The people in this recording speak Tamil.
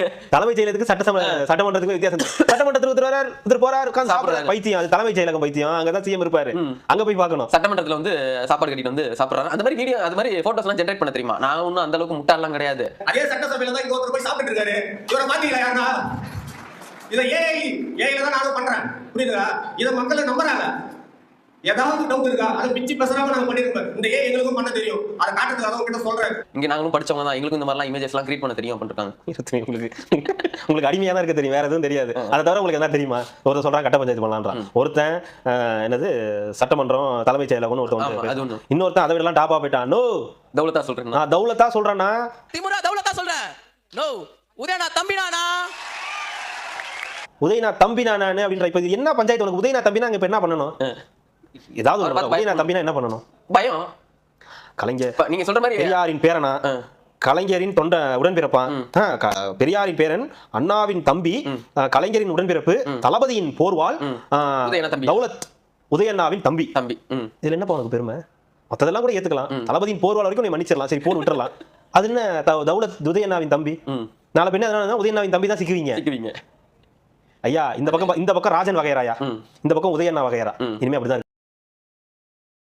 தலைமைச் செயலகத்துக்கு சட்டமன்றத்துக்கு வித்தியாசம். சட்டமன்றத்துக்கு போறாரு உட்கார்ந்து பைத்தியம். அது தலைமைச் செயலகம் பைத்தியம். அங்கதான் சிஎம் இருப்பாரு. அங்க போய் பார்க்கணும். சட்டமன்றத்துல வந்து சாப்பாடு கட்டிட்டு வந்து சாப்பிடுறாங்க. அந்த மாதிரி வீடியோ, அது மாதிரி போட்டோஸ் எல்லாம் ஜெனரேட் பண்ண தெரியுமா? நான் ஒன்னும் அந்த அளவுக்கு முட்டாள்லாம் கிடையாது. அதே சட்டசபையில தான் இங்க ஒருத்தர் போய் சாப்பிட்டு இருக்காரு. இவரை பாத்தீங்களா யாருன்னா? இத ஏஐல தான் நானும் பண்றேன். புரியுதா? இத மக்கள் நம்புறாங்க. ஏதாவது டவுட் இருக்கா? அதை பிச்சு பேசாம நாங்க பண்ணிருக்கோம். இந்த ஏஐ எங்களுக்கும் பண்ண தெரியும். அதை காட்டுறதுக்கு அதை உங்ககிட்ட சொல்றேன். இங்க நாங்களும் படிச்சவங்க தான். எங்களுக்கும் இந்த மாதிரிலாம் இமேஜஸ் எல்லாம் கிரியேட் பண்ண தெரியும் பண்ணிருக்காங்க. உங்களுக்கு அடிமையா தான் இருக்க தெரியும், வேற எதுவும் தெரியாது. அதை தவிர உங்களுக்கு என்ன தெரியுமா? ஒருத்தர் சொல்றான் கட்ட பஞ்சாயத்து பண்ணலான்றான். ஒருத்தன் என்னது சட்டமன்றம் தலைமைச் செயலகம்னு ஒருத்தன். இன்னொருத்தன் அதை விடலாம் டாப்பா போயிட்டான். நோ தௌலத்தா சொல்றேன். நான் தௌலத்தா சொல்றேன்னா திமுரா தௌலத்தா சொல்றேன். நோ உதயனா தம்பினானா, உதயனா தம்பினா நானு அப்படின்ற. இப்ப என்ன பஞ்சாயத்து உனக்கு? உதயனா தம்பினா இப்ப என்ன பண்ணணும்? ஏதாவது உதயனா தம்பினா என்ன பண்ணணும்? பயம். கலைஞர் நீங்க சொல்ற மாதிரி பெரியாரின் பேரனா, கலைஞரின் தொண்ட உடன்பிறப்பான், பெரியாரின் பேரன், அண்ணாவின் தம்பி, கலைஞரின் உடன்பிறப்பு, தளபதியின் போர்வாள், தௌலத் உதயண்ணாவின் தம்பி. இதுல என்ன உனக்கு பெருமை? மத்ததெல்லாம் கூட ஏத்துக்கலாம். தளபதியின் போர்வாள் வரைக்கும் நீ மன்னிச்சிடலாம், சரி போன் விட்டுறலாம். அது என்ன தௌலத் உதயண்ணாவின் தம்பி? நாளை பின்ன உதயண்ணாவின் தம்பி தான் சிக்குவீங்க. ஐயா இந்த பக்கம் ராஜன் வகையராயா, இந்த பக்கம் உதயண்ணா வகையரா. இனிமே அப்படிதான்.